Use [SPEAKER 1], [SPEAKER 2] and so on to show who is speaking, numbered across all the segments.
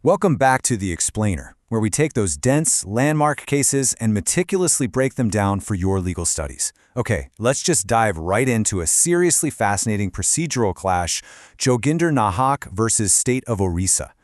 [SPEAKER 1] Welcome back to The Explainer, where we take those dense, landmark cases and meticulously break them down for your legal studies. Okay, let's just dive right into a seriously fascinating procedural clash, Jogindar Nahak versus State of Orissa.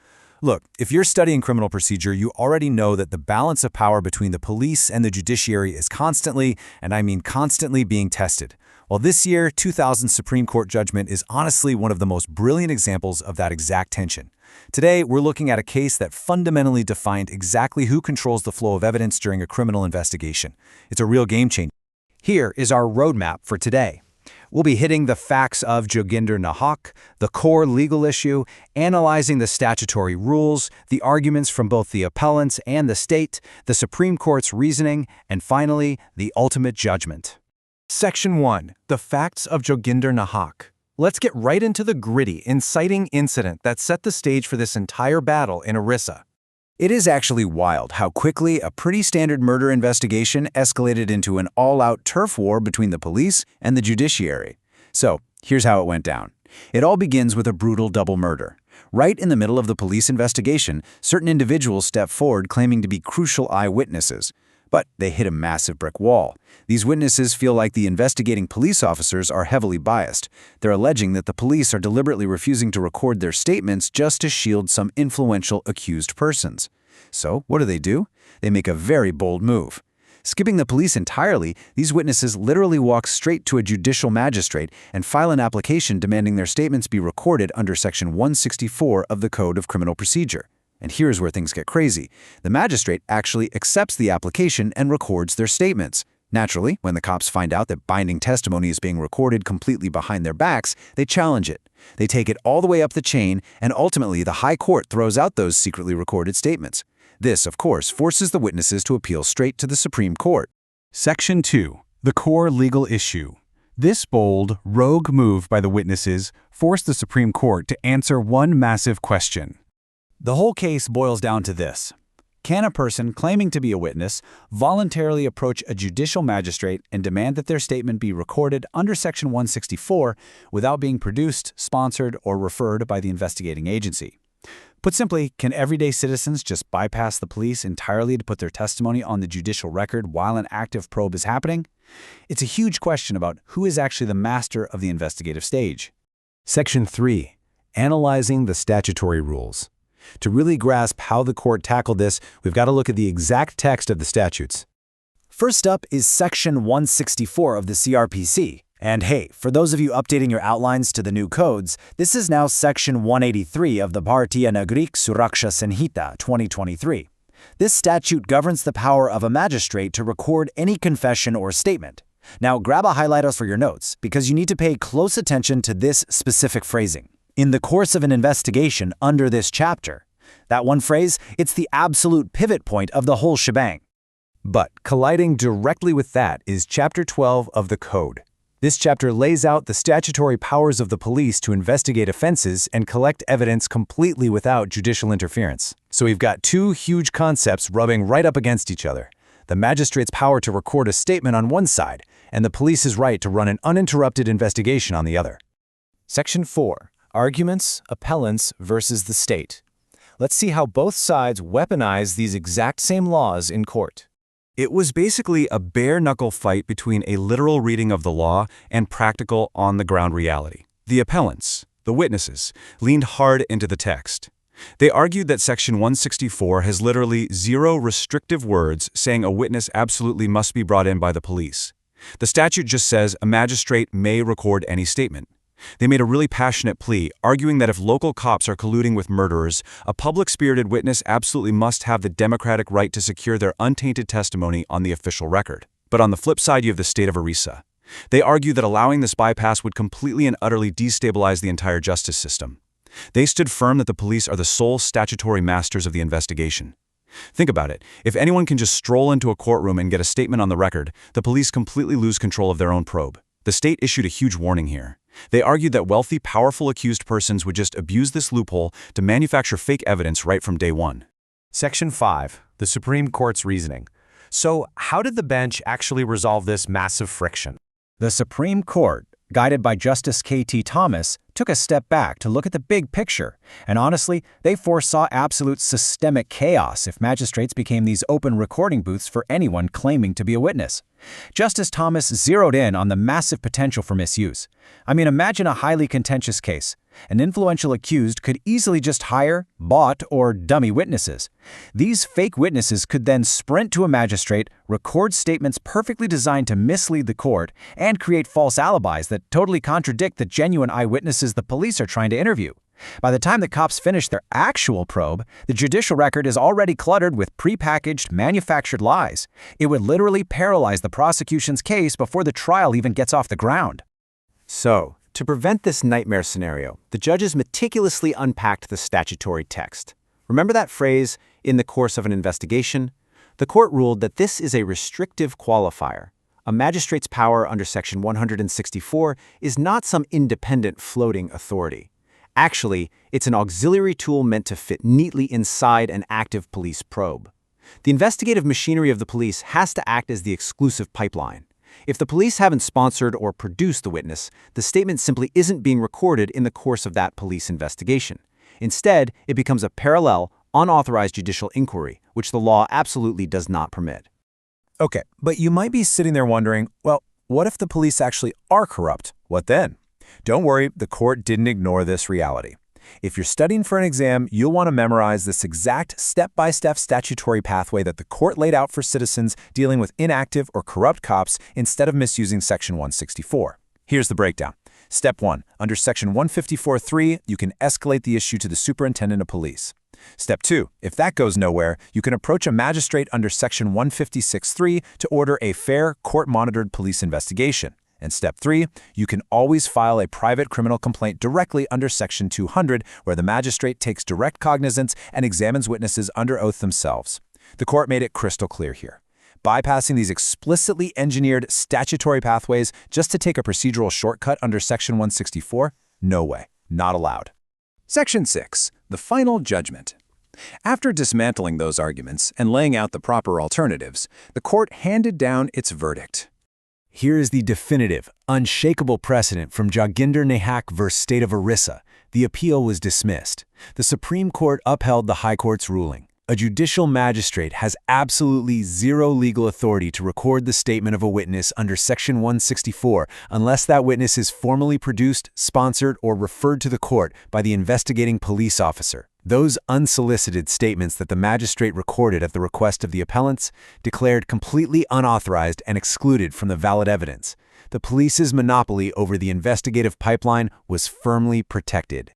[SPEAKER 1] Look, if you're studying criminal procedure, you already know that the balance of power between the police and the judiciary is constantly, and I mean constantly, being tested. Well, this year, 2000 Supreme Court judgment is honestly one of the most brilliant examples of that exact tension. Today, we're looking at a case that fundamentally defined exactly who controls the flow of evidence during a criminal investigation. It's a real game changer.
[SPEAKER 2] Here is our roadmap for today. We'll be hitting the facts of Jogindar Nahak, the core legal issue, analyzing the statutory rules, the arguments from both the appellants and the state, the Supreme Court's reasoning, and finally, the ultimate judgment.
[SPEAKER 3] Section 1. The Facts of Jogindar Nahak. Let's get right into the gritty, inciting incident that set the stage for this entire battle in Orissa.
[SPEAKER 1] It is actually wild how quickly a pretty standard murder investigation escalated into an all-out turf war between the police and the judiciary. So, here's how it went down. It all begins with a brutal double murder. Right in the middle of the police investigation, certain individuals step forward claiming to be crucial eyewitnesses. But they hit a massive brick wall. These witnesses feel like the investigating police officers are heavily biased. They're alleging that the police are deliberately refusing to record their statements just to shield some influential accused persons. So, what do? They make a very bold move. Skipping the police entirely, these witnesses literally walk straight to a judicial magistrate and file an application demanding their statements be recorded under Section 164 of the Code of Criminal Procedure. And here's where things get crazy. The magistrate actually accepts the application and records their statements. Naturally, when the cops find out that binding testimony is being recorded completely behind their backs, they challenge it. They take it all the way up the chain, and ultimately the High Court throws out those secretly recorded statements. This, of course, forces the witnesses to appeal straight to the Supreme Court.
[SPEAKER 3] Section 2. The Core Legal Issue. This bold, rogue move by the witnesses forced the Supreme Court to answer one massive question.
[SPEAKER 2] The whole case boils down to this. Can a person claiming to be a witness voluntarily approach a judicial magistrate and demand that their statement be recorded under Section 164 without being produced, sponsored, or referred by the investigating agency? Put simply, can everyday citizens just bypass the police entirely to put their testimony on the judicial record while an active probe is happening? It's a huge question about who is actually the master of the investigative stage.
[SPEAKER 1] Section 3. Analyzing the statutory rules. To really grasp how the court tackled this, we've got to look at the exact text of the statutes.
[SPEAKER 2] First up is Section 164 of the CRPC. And hey, for those of you updating your outlines to the new codes, this is now Section 183 of the Bharatiya Nagarik Suraksha Sanhita 2023. This statute governs the power of a magistrate to record any confession or statement. Now grab a highlighter for your notes, because you need to pay close attention to this specific phrasing. In the course of an investigation under this chapter. That one phrase, it's the absolute pivot point of the whole shebang.
[SPEAKER 1] But colliding directly with that is Chapter 12 of the Code. This chapter lays out the statutory powers of the police to investigate offenses and collect evidence completely without judicial interference. So we've got two huge concepts rubbing right up against each other. The magistrate's power to record a statement on one side, and the police's right to run an uninterrupted investigation on the other.
[SPEAKER 3] Section 4. Arguments, appellants versus the state. Let's see how both sides weaponize these exact same laws in court.
[SPEAKER 1] It was basically a bare-knuckle fight between a literal reading of the law and practical, on-the-ground reality. The appellants, the witnesses, leaned hard into the text. They argued that Section 164 has literally zero restrictive words saying a witness absolutely must be brought in by the police. The statute just says a magistrate may record any statement. They made a really passionate plea, arguing that if local cops are colluding with murderers, a public-spirited witness absolutely must have the democratic right to secure their untainted testimony on the official record. But on the flip side, you have the state of Orissa. They argue that allowing this bypass would completely and utterly destabilize the entire justice system. They stood firm that the police are the sole statutory masters of the investigation. Think about it. If anyone can just stroll into a courtroom and get a statement on the record, the police completely lose control of their own probe. The state issued a huge warning here. They argued that wealthy, powerful accused persons would just abuse this loophole to manufacture fake evidence right from day one.
[SPEAKER 3] Section 5. The Supreme Court's reasoning. So, how did the bench actually resolve this massive friction?
[SPEAKER 2] The Supreme Court, guided by Justice K.T. Thomas, took a step back to look at the big picture, and honestly, they foresaw absolute systemic chaos if magistrates became these open recording booths for anyone claiming to be a witness. Justice Thomas zeroed in on the massive potential for misuse. I mean, imagine a highly contentious case. An influential accused could easily just hire, bought, or dummy witnesses. These fake witnesses could then sprint to a magistrate, record statements perfectly designed to mislead the court, and create false alibis that totally contradict the genuine eyewitnesses the police are trying to interview. By the time the cops finish their actual probe, the judicial record is already cluttered with prepackaged, manufactured lies. It would literally paralyze the prosecution's case before the trial even gets off the ground.
[SPEAKER 1] So, to prevent this nightmare scenario, the judges meticulously unpacked the statutory text. Remember that phrase, "in the course of an investigation"? The court ruled that this is a restrictive qualifier. A magistrate's power under Section 164 is not some independent floating authority. Actually, it's an auxiliary tool meant to fit neatly inside an active police probe. The investigative machinery of the police has to act as the exclusive pipeline. If the police haven't sponsored or produced the witness, the statement simply isn't being recorded in the course of that police investigation. Instead, it becomes a parallel, unauthorized judicial inquiry, which the law absolutely does not permit.
[SPEAKER 2] Okay, but you might be sitting there wondering, well, what if the police actually are corrupt? What then? Don't worry, the court didn't ignore this reality. If you're studying for an exam, you'll want to memorize this exact step-by-step statutory pathway that the court laid out for citizens dealing with inactive or corrupt cops instead of misusing Section 164. Here's the breakdown. Step 1. Under Section 154.3, you can escalate the issue to the superintendent of police. Step 2. If that goes nowhere, you can approach a magistrate under Section 156.3 to order a fair, court-monitored police investigation. And Step 3, you can always file a private criminal complaint directly under Section 200, where the magistrate takes direct cognizance and examines witnesses under oath themselves. The court made it crystal clear here. Bypassing these explicitly engineered statutory pathways just to take a procedural shortcut under Section 164? No way. Not allowed. Section 6. The final judgment. After dismantling those arguments and laying out the proper alternatives, the court handed down its verdict. Here is the definitive, unshakable precedent from Jogindar Nahak v. State of Orissa. The appeal was dismissed. The Supreme Court upheld the High Court's ruling. A judicial magistrate has absolutely zero legal authority to record the statement of a witness under Section 164 unless that witness is formally produced, sponsored, or referred to the court by the investigating police officer. Those unsolicited statements that the magistrate recorded at the request of the appellants declared completely unauthorized and excluded from the valid evidence. The police's monopoly over the investigative pipeline was firmly protected.